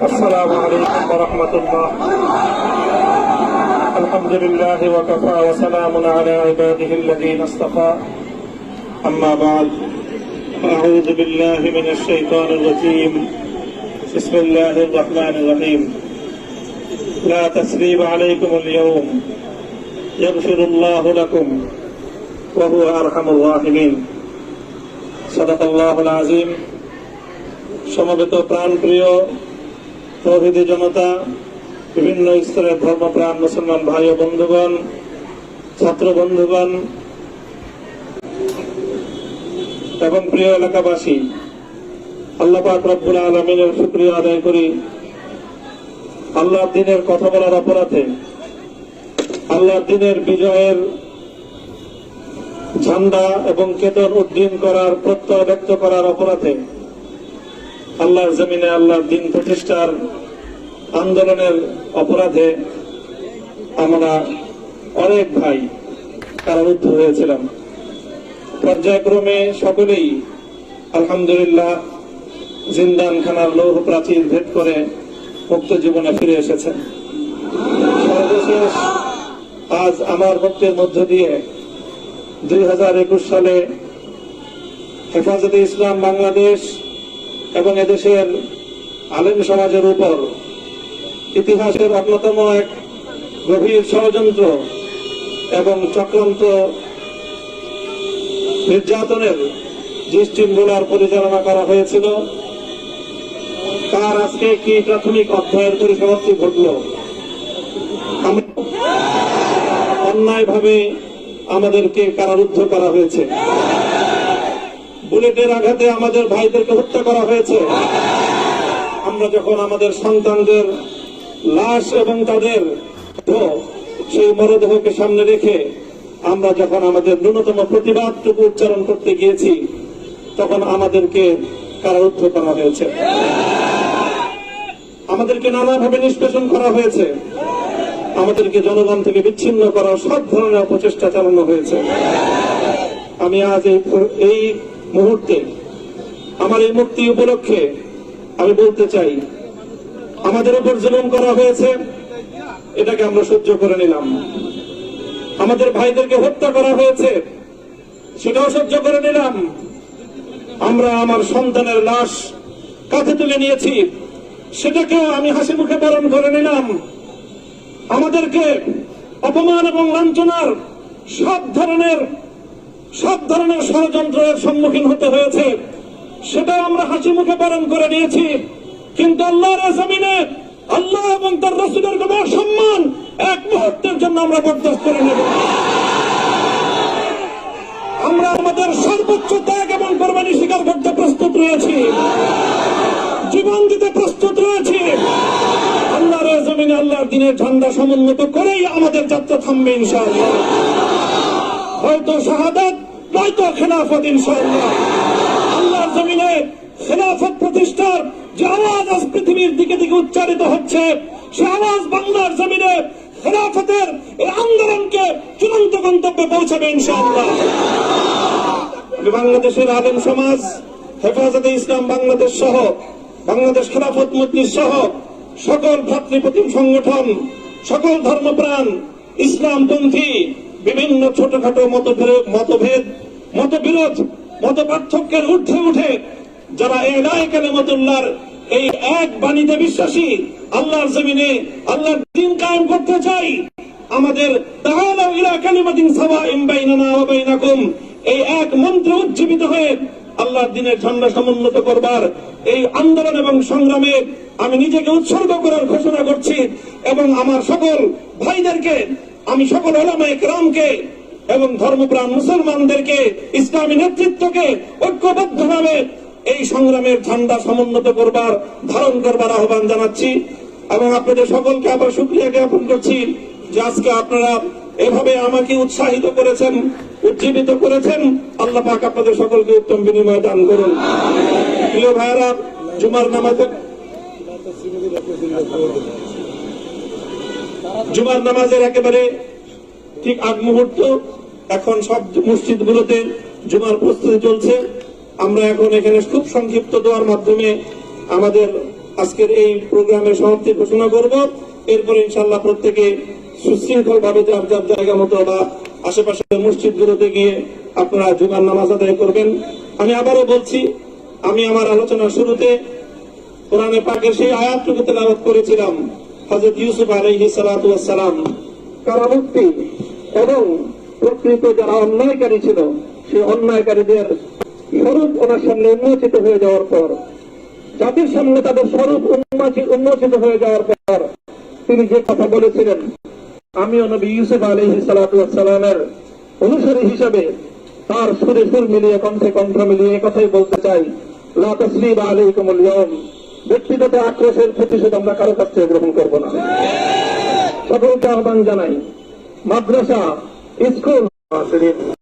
السلام عليكم ورحمة الله. الحمد لله وكفى وسلام على عباده الذين اصطفى. أما بعد، أعوذ بالله من الشيطان الرجيم. بسم الله الرحمن الرحيم. لا تثريب عليكم اليوم يغفر الله لكم وهو أرحم الراحمين. صدق الله العظيم. সমবেত প্রাণপ্রিয় তৌহিদি জনতা, বিভিন্ন স্তরের ধর্মপ্রাণ মুসলমান ভাই ও বন্ধুগণ, ছাত্র বন্ধুগণ এবং প্রিয় এলাকাবাসী, আল্লাহ পাক রব্বুল আলামিনের শুকরিয়া আদায় করি। আল্লাহর দ্বীনের কথা বলার অপরাধে, আল্লাহর দ্বীনের বিজয়ের ঝান্ডা এবং কেতন উড্ডীন করার প্রত্যয় ব্যক্ত করার অপরাধে, আল্লাহর জমিনে আল্লাহর দ্বীন প্রতিষ্ঠার আন্দোলনের অপরাধে আমরা অনেক ভাই কারারুদ্ধ হয়েছিলাম। পর্যায়ক্রমে সকলেই আলহামদুলিল্লাহ জিন্দানখানার লৌহ প্রাচীর ভেদ করে মুক্ত জীবনে ফিরে এসেছেন। সর্বশেষ আজ আমার বক্তব্যের মধ্য দিয়ে 2021 সালে হেফাজতে ইসলাম বাংলাদেশ এবং এদেশের আলেম সমাজের উপর ইতিহাসের অন্যতম এক গভীর ষড়যন্ত্র এবং চক্রান্ত নির্যাতনের যে শৃঙ্খলার পরিচালনা করা হয়েছিল, তার আজকে একটি প্রাথমিক অধ্যায়ের পরিসমাপ্তি ঘটল। অন্যায়ভাবে আমাদেরকে কারারুদ্ধ করা হয়েছে, বুলেটের আঘাতে আমাদের ভাইদেরকে হত্যা করা হয়েছে। আমরা যখন আমাদের সন্তানদের লাশ এবং তাদের সেই মরদেহকে সামনে রেখে আমরা যখন আমাদের ন্যূনতম প্রতিবাদটুকু উচ্চারণ করতে গিয়েছি, তখন আমাদেরকে কারারুদ্ধ করা হয়েছে, আমাদেরকে নানাভাবে নিষ্পেষণ করা হয়েছে, আমাদেরকে জনগণ থেকে বিচ্ছিন্ন করার সব ধরনের অপচেষ্টা চালানো হয়েছে। আমি আজ এই মুহূর্তে আমার এই মুক্তি উপলক্ষে আমি বলতে চাই, আমাদের উপর জুলুম করা হয়েছে, এটাকে আমরা সহ্য করে নিলাম। আমাদের ভাইদেরকে হত্যা করা হয়েছে, সেটাও সহ্য করে নিলাম। আমরা আমার সন্তানের লাশ কাঁধে তুলে নিয়েছি, সেটাকেও আমি হাসি মুখে বরণ করে নিলাম। আমাদেরকে অপমান এবং লাঞ্ছনার সব ধরনের ষড়যন্ত্রের সম্মুখীন হতে হয়েছে, সেটাও আমরা হাসি মুখে বরণ করে নিয়েছি। কিন্তু আল্লাহর জমিনে আল্লাহ এবং তার রাসূলের কোন সম্মান এক মুহূর্তের জন্য আমরা বরদাস্ত করে নেব। আমরা আমাদের সর্বোচ্চ ত্যাগ এবং কোরবানি স্বীকার করতে প্রস্তুত রয়েছি, জীবন দিতে প্রস্তুত রয়েছি। আল্লাহর জমিনে আল্লাহর দ্বীনের ঝান্ডা সমুন্নত করেই আমাদের যাত্রা থামবে ইনশাআল্লাহ। হয়তো শাহাদাত, নয়তো খেলাফত ইনশাআল্লাহ। আল্লাহর জমিনে খেলাফত প্রতিষ্ঠার যে আওয়াজ আজ পৃথিবীর দিকে দিকে উচ্চারিত হচ্ছে, সে আওয়াজ বাংলার জমিনে খেলাফতের এই আন্দোলনকে চূড়ান্ত গন্তব্যে পৌঁছাবে ইনশাআল্লাহ। বাংলাদেশের আলেম সমাজ, হেফাজতে ইসলাম বাংলাদেশ সহ বাংলাদেশ খেলাফত মজলিস সহ সকল ভ্রাতৃপ্রতিম সংগঠন, সকল ধর্মপ্রাণ, ইসলামপন্থী বিভিন্ন ছোটখাটো মতভেদ, মতবিরোধ, মত পার্থক্যের ঊর্ধ্বে উঠে যারা ইলাহি কালিমাতুল্লাহর এই এক বাণীতে বিশ্বাসী, আল্লাহর জমিনে আল্লাহর দ্বীন কায়েম করতে চাই, আমাদের তাআলা ইলা কালিমাতিন সাওয়াইন বাইনানা ওয়া বাইনাকুম এই এক মন্ত্র উজ্জীবিত হয়ে আল্লাহর দ্বীনের ঝান্ডা সমুন্নত করবার এই আন্দোলন এবং সংগ্রামে আমি নিজেকে উৎসর্গ করার ঘোষণা করছি। এবং আমার সকল ভাইদেরকে, আমি সকল উলামায়ে কেরামকে এবং ধর্মপ্রাণ মুসলমানদেরকে, ইসলামী নেতৃত্বকে ঐক্যবদ্ধভাবে এই সংগ্রামের ঝান্ডা সমুন্নত করবার, ধারণ করবার আহ্বান জানাচ্ছি। এবং আপনাদের সকলকে আবার শুকরিয়া জ্ঞাপন করছি যে আজকে আপনারা এভাবে আমাকে উৎসাহিত করেছেন, উজ্জীবিত করেছেন। আল্লাহ পাক আপনাদের সকলকে উত্তম বিনিময় দান করুন। প্রিয় ভাইরা, জুমার নামাজের একেবারে ঠিক আগ মুহূর্ত, এখন সব মসজিদগুলোতে জুমার প্রস্তুতি চলছে। আমরা এখন এখানে খুব সংক্ষিপ্ত দোয়ার মাধ্যমে আমাদের আজকের এই প্রোগ্রামের সমাপ্তি ঘোষণা করব। এরপরে ইনশাআল্লাহ প্রত্যেকে সুশৃঙ্খল ভাবে যার যার জায়গা মতো বা আশেপাশের মসজিদগুলোতে গিয়ে আপনারা জুমার নামাজ আদায় করবেন। আমি আবারও বলছি, আমি আমার আলোচনার শুরুতে কোরআনে পাকের সেই আয়াতটুকু তেলাওয়াত করেছিলাম, হযরত ইউসুফ আলাইহিস সালাতু ওয়াস সালাম কারামুক্তি এবং প্রকৃত যারা অন্যায়কারী ছিল সেই অন্যায়কারীদের স্বরূপ ওনার সামনে উন্মোচিত হয়ে যাওয়ার পর, জাতির সামনে তাদের স্বরূপ উন্মোচিত হয়ে যাওয়ার পর তিনি যে কথা বলেছিলেন, আমিও নবী ইউসুফ আলাইহিস সালাতু ওয়াস সালামের অনুসারী হিসাবে তার সুরে সুর মিলিয়ে কণ্ঠে কণ্ঠ মিলিয়ে কথাই বলতে চাই, লা তাসরিবা আলাইকুমুল ইয়াওম, ব্যক্তিগত আক্রোশের প্রতিশোধ আমরা কারো কাছ থেকে গ্রহণ করব না। সকলকে আহ্বান জানাই, মাদ্রাসা, স্কুল